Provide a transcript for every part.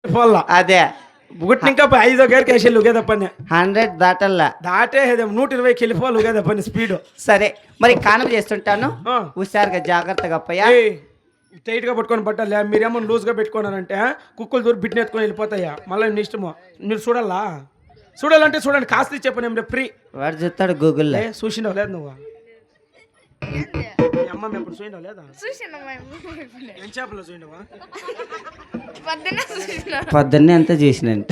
పోల్లా అదే ఇంకా 5వ గేర్కి వేసి ఉగేద పని 100 దాటల్లా దాటే 120కి వెళ్ళిపోవాలి ఉగేద పని స్పీడ్. సరే మరి కానం చేస్తుంటాను, హుషారుగా జాగ్రత్తగా అప్పయ్యా. టైట్ గా పట్టుకొని పట్టాలి. మీరేమో లూజ్ గా పెట్టుకున్నారంటే కుక్కలు దూరం బిడ్డ ఎత్తుకొని వెళ్ళిపోతాయా. మళ్ళీ మీ ఇష్టము, మీరు చూడాలా. చూడాలంటే చూడండి, కాస్త చెప్పను ఫ్రీ. వాడు చూస్తాడు గూగుల్లో. చూసిండవు లేదు నువ్వు? అమ్మ ఎప్పుడు చూసిండవు లేదా? ఏం చేపలు చూసిండవా? పొద్దున్నే అంతా చేసినాను.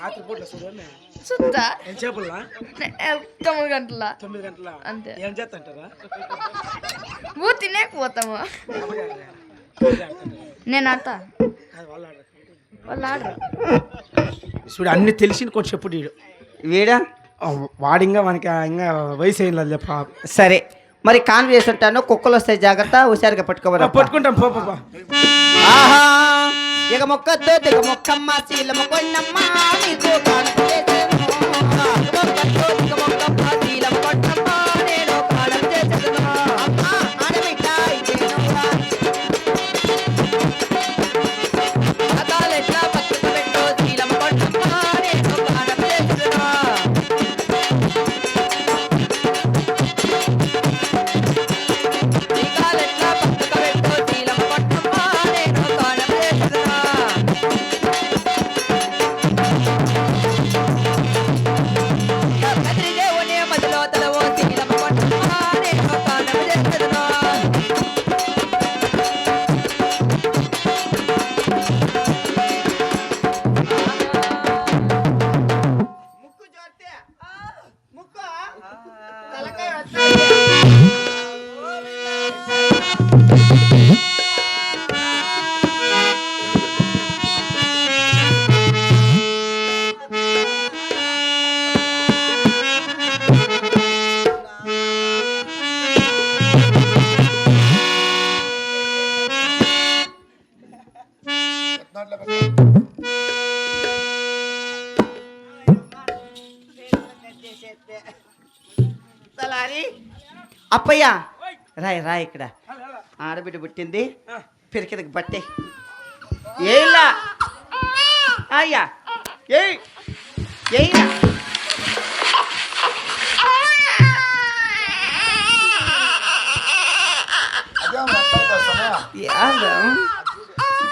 రాత్రి పూట చూడండి. ఏం చేపలా? 9 గంటల 9 గంటల అంతే. ఏం చేస్తంటారా? తినేకపోతాము. నేను ఆడతా, వాళ్ళు ఆడరు. చూడు అన్ని తెలిసిన కొంచెం చెప్పు. వీడా వాడింగా మనకి ఇంకా వయసు ఏం లేదు చెప్ప. సరే మరి కాన్ చేస్తుంటాను, కుక్కలు వస్తాయి జాగ్రత్త, హుషారుగా పట్టుకోవాలి. పట్టుకుంటాం పో. ఆహా ఇక మొక్కతో దిగ మొక్కమ్మ శీలమ కొన్నమ్మ నీకు కాను చేసేను. మొక్కతో దిగ మొక్కమ్మ శీలమ కొన్నమ్మ నేను కాలం చేసేను. అమ్మ ఆడబిడ్డ ఇదేనమ్మా. అదాలెట్లా పక్కకు పెట్టో శీలమ కొన్నమ్మ నేను కాలం చేసేను. శ్రీకాలెట్లా పక్కకు పెట్టో శీలమ కొన్నమ్మ నేను కాలం చేసేను. దేవుని మదిలో తలవో శీలమ కొన్నమ్మ నేను కాలం చేసేను. ముక్కు జోర్తే ముక్కు తలకాయ అప్పయ్య రాయ్ ఇక్కడ ఆడబిడ్డ పుట్టింది, పిరికిదకి బట్టే ఏలా అయ్యా ఏయ్యా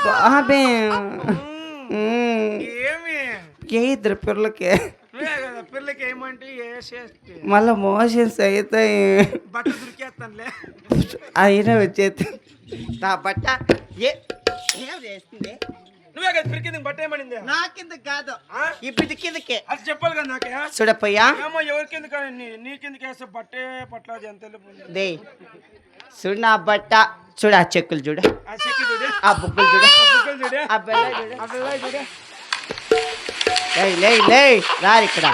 బాబే ఏ ఇద్దరు పిల్లలకి పిల్లలకి ఏమంటే మళ్ళా మోషన్స్ అవుతాయి. బట్ట దొరికేస్తానులే. అయినా వచ్చేది నా బట్ట వేస్తుంది. నువ్వే కదా పిరికింది బట్ట ఏమనింది? నా కింద కాదు, ఇప్పుడు కిందకే అది చెప్పాలి కదా నాకే. చూడప్పయ్యా, ఏమో ఎవరి కింద నీ కిందకి వేస్తే బట్టే పట్ల ఎంత దే చూడు నా బట్ట, చూడు ఆ చెక్కులు చూడు, ఆ చెక్కి చూడు, ఆ బుక్కులు చూడు, చూడు, ఆ బెల్ల చూడు, ఆ పిల్ల చూడు. లే రారు ఇక్కడ.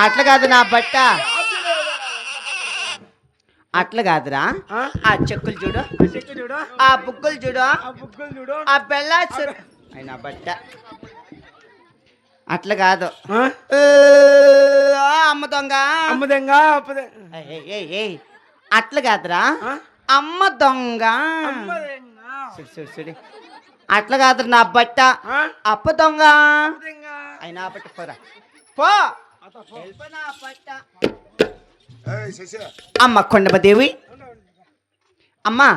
అట్లా కాదు నా బట్ట, అట్లా కాదురా. ఆ చెక్కులు చూడు, ఆ చెక్కి చూడు, ఆ బుక్కులు చూడు, ఆ బుక్కులు చూడు, ఆ బెల్ల చూడు. అయినా బట్ట అట్లా కాదు. అమ్మ దొంగ అమ్మదంగా అట్లా కాదురా. అమ్మ దొంగ చూడు అట్లా కాదు నా బట్ట. అప్ప దొంగ అయినా బట్ట పోరా పో. అమ్మ కొండమదేవి అమ్మా.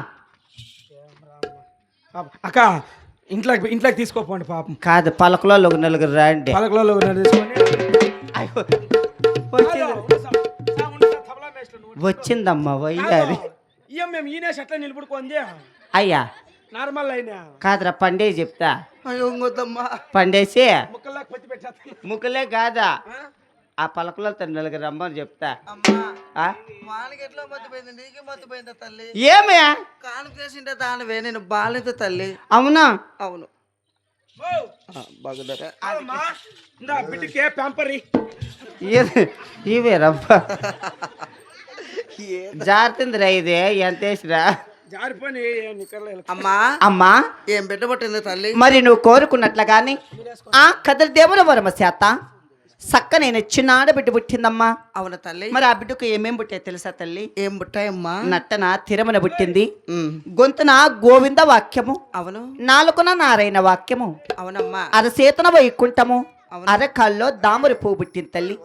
అక్క ఇంట్లోకి తీసుకోపోండి పాపం. కాదు పలకలో నలుగురు రండి. పలకలో తీసుకొని వచ్చిందమ్మా వయ్యారి. మేము ఈనేసి ఎట్లా నిలబడుకోంది అయ్యా. నార్మల్ అయినా కాదురా పండే చెప్తా. పండేసి ముక్కల్లాగా పత్తి పెట్టేస్తా. ముక్కలే కాదా, ఆ పలకలో నలుగురు రమ్మని చెప్తా. ఏమే నేను బాలేదు తల్లి. అవునా? అవును. బిడ్డకే ప్యాంపరీ ఇవే రబ్బా జారుతుందిరా ఇదే ఎంత వేసిరా. అమ్మా ఏం పెట్టబట్టింది తల్లి? మరి నువ్వు కోరుకున్నట్లుగాని ఆ కదలి దేవుల వరమ శాత సక్కనైన చిన్న ఆడబిడ్డ పుట్టిందమ్మా. అవును తల్లి. మరి ఆ బిడ్డకు ఏమేం పుట్టాయి తెలుసా తల్లి? ఏం పుట్టాయమ్మా? నట్టన తిరమన పుట్టింది, గొంతున గోవింద వాక్యము, అవును. నాలుకన నారాయణ వాక్యము, అవునమ్మా. అరసేతన వైకుంఠము, అరకాల్లో దామరి పువ్వు పుట్టింది తల్లి.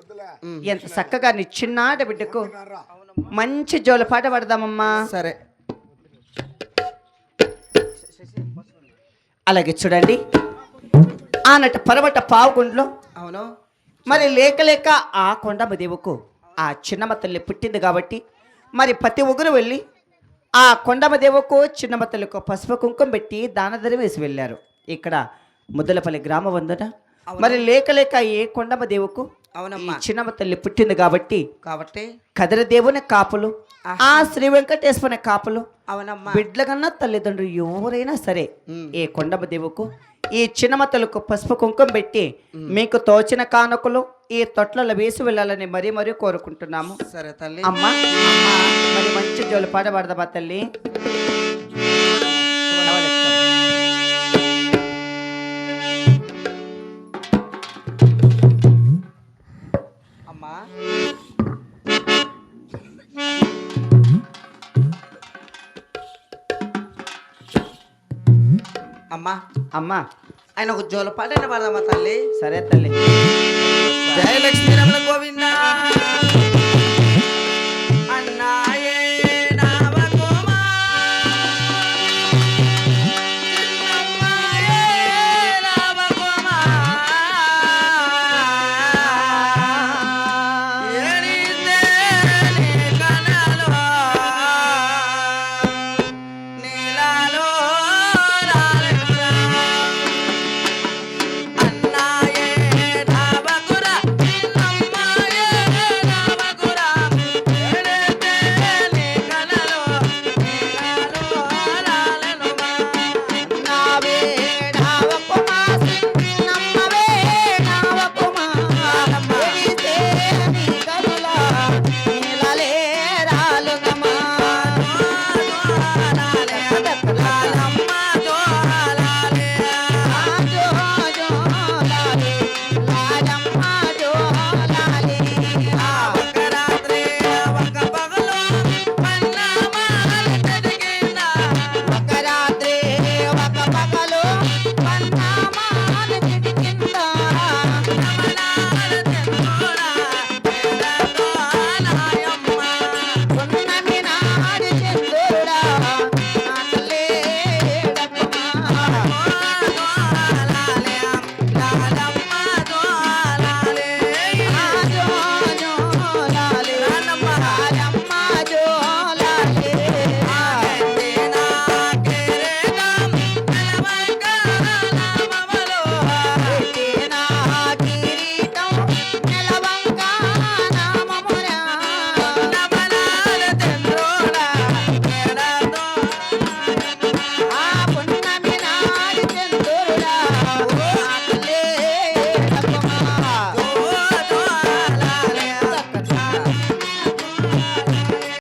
ఎంత చక్కగా నీ చిన్న ఆడబిడ్డకు మంచి జోలపాట పడదామమ్మా. సరే. అలాగే చూడండి, ఆనట పరమట పావుగుండ్లో అవును. మరి లేక లేక ఆ కొండమ్మ దేవుకు ఆ చిన్నమ్మ తల్లి పుట్టింది కాబట్టి మరి ప్రతి ఒగురు వెళ్ళి ఆ కొండమ్మ దేవుకు చిన్నమ్మ తల్లికు పసుపు కుంకుమ పెట్టి దానధరి వేసి వెళ్ళారు. ఇక్కడ ముద్దలపల్లి గ్రామ వందున మరి లేక లేక ఏ కొండమ్మ దేవుకు అవునమ్మా చిన్నమ్మ తల్లి పుట్టింది కాబట్టి కాబట్టి కదిరి దేవుని కాపులు, ఆ శ్రీ వెంకటేశ్వర కాపులు, అవునమ్మా బిడ్ల కన్నా తల్లిదండ్రులు ఎవరైనా సరే ఏ కొండమ్మ దేవుకు ఈ చిన్నమ్మ తల్లికు పసుపు కుంకుమ పెట్టి మీకు తోచిన కానుకలు ఈ తొట్లలో వేసి వెళ్ళాలని మరీ మరీ కోరుకుంటున్నాము. సరే తల్లి. అమ్మా మరి మంచి జోలు పాట పడదామా తల్లి? అమ్మా అమ్మా అమ్మా ఆయన ఒక జోలపాటైనా పడదామా తల్లి? సరే తల్లి. జయ లక్ష్మీ రమణ గోవింద.